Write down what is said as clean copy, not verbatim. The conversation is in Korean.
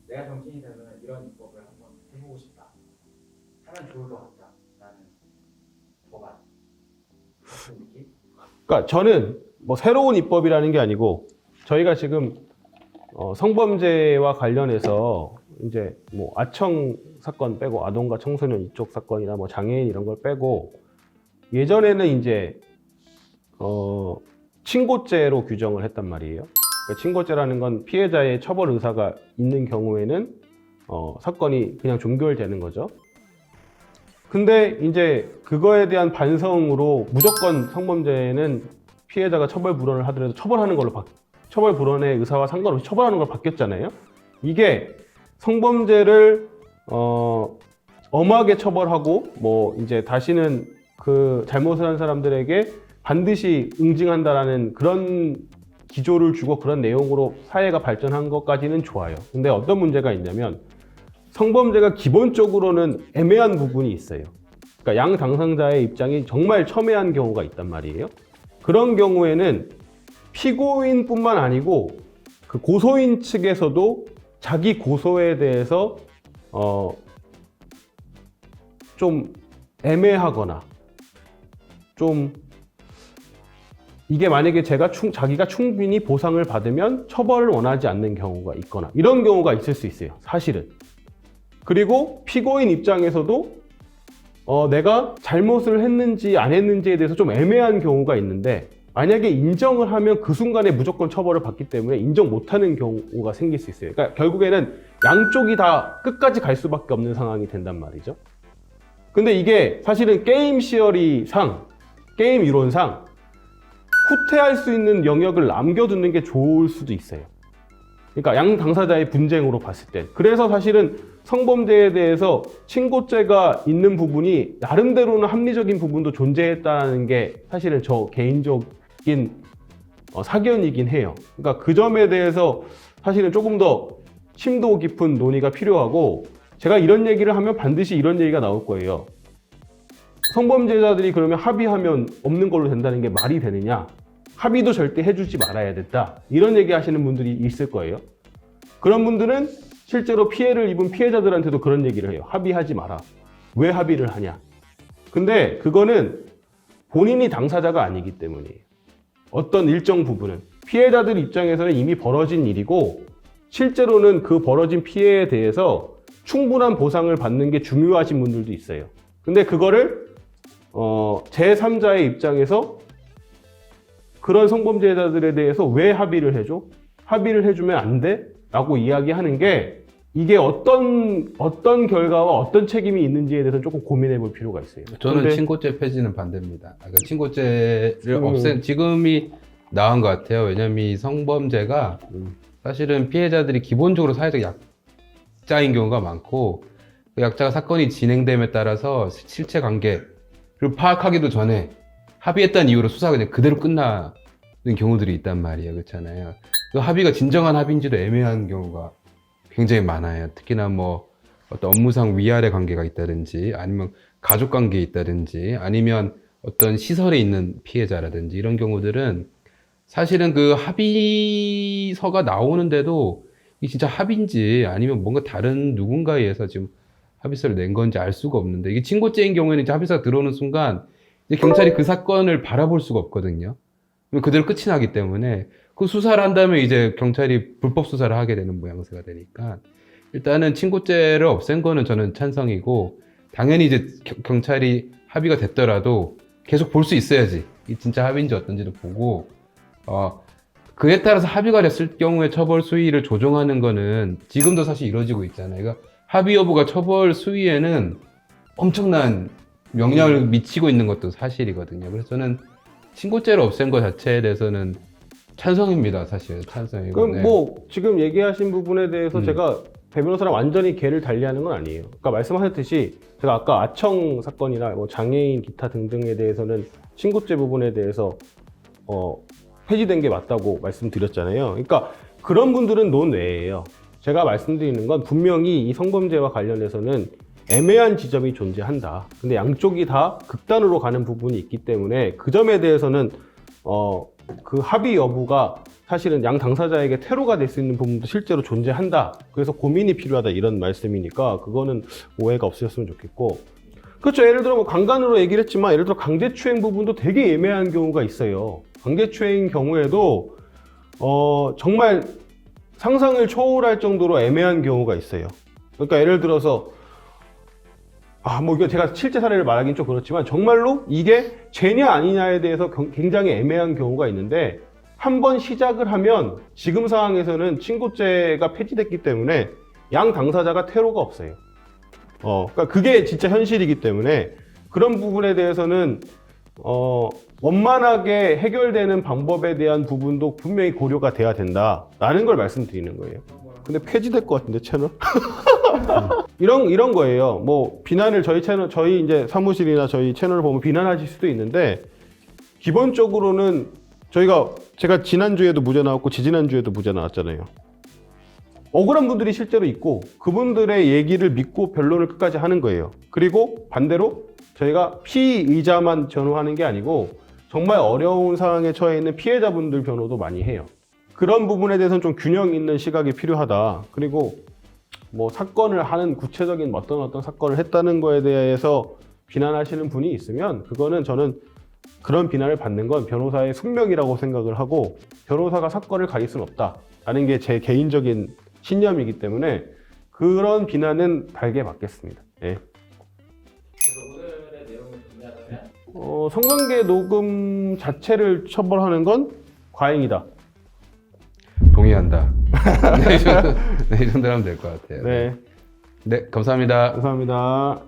내가 정치인이 되면 이런 입법을 한번 해보고 싶다. 하면 좋을 것 같다. 라는 법안. 같은 느낌? 그러니까 저는 뭐 새로운 입법이라는 게 아니고 저희가 지금 성범죄와 관련해서 이제 뭐 아청 사건 빼고 아동과 청소년 이쪽 사건이나 뭐 장애인 이런 걸 빼고 예전에는 이제 친고죄로 규정을 했단 말이에요. 그러니까 친고죄라는 건 피해자의 처벌 의사가 있는 경우에는 사건이 그냥 종결되는 거죠. 근데 이제 그거에 대한 반성으로 무조건 성범죄는 피해자가 처벌 불원을 하더라도 처벌하는 걸로 처벌 불원의 의사와 상관없이 처벌하는 걸로 바뀌었잖아요. 이게 성범죄를 엄하게 처벌하고 뭐 이제 다시는 그 잘못을 한 사람들에게 반드시 응징한다라는 그런 기조를 주고 그런 내용으로 사회가 발전한 것까지는 좋아요. 근데 어떤 문제가 있냐면 성범죄가 기본적으로는 애매한 부분이 있어요. 그러니까 양 당사자의 입장이 정말 첨예한 경우가 있단 말이에요. 그런 경우에는 피고인뿐만 아니고 그 고소인 측에서도 자기 고소에 대해서 좀 애매하거나 좀 이게 만약에 자기가 충분히 보상을 받으면 처벌을 원하지 않는 경우가 있거나 이런 경우가 있을 수 있어요, 사실은. 그리고 피고인 입장에서도 내가 잘못을 했는지 안 했는지에 대해서 좀 애매한 경우가 있는데 만약에 인정을 하면 그 순간에 무조건 처벌을 받기 때문에 인정 못하는 경우가 생길 수 있어요. 그러니까 결국에는 양쪽이 다 끝까지 갈 수밖에 없는 상황이 된단 말이죠. 근데 이게 사실은 게임 시어리상, 게임 이론상 후퇴할 수 있는 영역을 남겨두는 게 좋을 수도 있어요. 그러니까 양 당사자의 분쟁으로 봤을 때. 그래서 사실은 성범죄에 대해서 친고죄가 있는 부분이 나름대로는 합리적인 부분도 존재했다는 게 사실은 저 개인적인 사견이긴 해요. 그러니까 그 점에 대해서 사실은 조금 더 심도 깊은 논의가 필요하고 제가 이런 얘기를 하면 반드시 이런 얘기가 나올 거예요. 성범죄자들이 그러면 합의하면 없는 걸로 된다는 게 말이 되느냐? 합의도 절대 해주지 말아야 된다. 이런 얘기 하시는 분들이 있을 거예요. 그런 분들은 실제로 피해를 입은 피해자들한테도 그런 얘기를 해요. 합의하지 마라. 왜 합의를 하냐? 근데 그거는 본인이 당사자가 아니기 때문이에요. 어떤 일정 부분은. 피해자들 입장에서는 이미 벌어진 일이고 실제로는 그 벌어진 피해에 대해서 충분한 보상을 받는 게 중요하신 분들도 있어요. 근데 그거를 제3자의 입장에서 그런 성범죄자들에 대해서 왜 합의를 해줘? 합의를 해주면 안 돼? 라고 이야기하는 게 이게 어떤 결과와 어떤 책임이 있는지에 대해서 조금 고민해 볼 필요가 있어요. 저는 근데, 친고죄 폐지는 반대입니다. 그러니까 친고죄를 없앤 지금이 나은 것 같아요. 왜냐면 이 성범죄가 사실은 피해자들이 기본적으로 사회적 약자인 경우가 많고 그 약자가 사건이 진행됨에 따라서 실체 관계를 파악하기도 전에 합의했다는 이유로 수사가 그냥 그대로 끝나는 경우들이 있단 말이에요. 그렇잖아요. 그 합의가 진정한 합의인지도 애매한 경우가 굉장히 많아요. 특히나 뭐 어떤 업무상 위아래 관계가 있다든지 아니면 가족 관계에 있다든지 아니면 어떤 시설에 있는 피해자라든지 이런 경우들은 사실은 그 합의서가 나오는데도 이게 진짜 합의인지 아니면 뭔가 다른 누군가에 의해서 지금 합의서를 낸 건지 알 수가 없는데 이게 친고죄인 경우에는 이제 합의서가 들어오는 순간 이제 경찰이 그 사건을 바라볼 수가 없거든요. 그대로 끝이 나기 때문에 그 수사를 한다면 이제 경찰이 불법 수사를 하게 되는 모양새가 되니까 일단은 친고죄를 없앤 거는 저는 찬성이고 당연히 이제 경찰이 합의가 됐더라도 계속 볼 수 있어야지 이 진짜 합의인지 어떤지도 보고 그에 따라서 합의가 됐을 경우에 처벌 수위를 조정하는 거는 지금도 사실 이루어지고 있잖아요. 그러니까 합의 여부가 처벌 수위에는 엄청난 영향을 미치고 있는 것도 사실이거든요. 그래서 저는 친고죄를 없앤 것 자체에 대해서는 찬성입니다. 사실 찬성이고. 그럼 네. 뭐 지금 얘기하신 부분에 대해서 제가 배 변호사랑 완전히 개를 달리하는 건 아니에요. 그러니까 말씀하셨듯이 제가 아까 아청 사건이나 뭐 장애인 기타 등등에 대해서는 친고죄 부분에 대해서 폐지된 게 맞다고 말씀드렸잖아요. 그러니까 그런 분들은 논외예요. 제가 말씀드리는 건 분명히 이 성범죄와 관련해서는 애매한 지점이 존재한다. 근데 양쪽이 다 극단으로 가는 부분이 있기 때문에 그 점에 대해서는 그 합의 여부가 사실은 양 당사자에게 테러가 될 수 있는 부분도 실제로 존재한다. 그래서 고민이 필요하다 이런 말씀이니까 그거는 오해가 없으셨으면 좋겠고. 그렇죠. 예를 들어 뭐 강간으로 얘기를 했지만 예를 들어 강제추행 부분도 되게 애매한 경우가 있어요. 강제추행 경우에도 정말 상상을 초월할 정도로 애매한 경우가 있어요. 그러니까 예를 들어서 뭐 이거 제가 실제 사례를 말하긴 좀 그렇지만 정말로 이게 죄냐 아니냐에 대해서 굉장히 애매한 경우가 있는데 한번 시작을 하면 지금 상황에서는 친고죄가 폐지됐기 때문에 양 당사자가 테러가 없어요. 그러니까 그게 진짜 현실이기 때문에 그런 부분에 대해서는 원만하게 해결되는 방법에 대한 부분도 분명히 고려가 돼야 된다라는 걸 말씀드리는 거예요. 근데 폐지될 것 같은데 채널? 이런 거예요. 뭐 비난을 저희 이제 사무실이나 저희 채널을 보면 비난하실 수도 있는데 기본적으로는 제가 지난주에도 무죄 나왔고 지지난주에도 무죄 나왔잖아요. 억울한 분들이 실제로 있고 그분들의 얘기를 믿고 변론을 끝까지 하는 거예요. 그리고 반대로 저희가 피의자만 변호하는 게 아니고 정말 어려운 상황에 처해 있는 피해자분들 변호도 많이 해요. 그런 부분에 대해서는 좀 균형 있는 시각이 필요하다. 그리고 뭐 사건을 하는 구체적인 어떤 사건을 했다는 거에 대해서 비난하시는 분이 있으면 그거는 저는 그런 비난을 받는 건 변호사의 숙명이라고 생각을 하고 변호사가 사건을 가릴 수는 없다라는 게 제 개인적인 신념이기 때문에 그런 비난은 달게 받겠습니다. 예. 그래서 오늘의 내용을 정리하자면 성관계 녹음 자체를 처벌하는 건 과잉이다. 동의한다. 이 정도로 하면 될 것 같아요. 네, 네, 감사합니다. 감사합니다.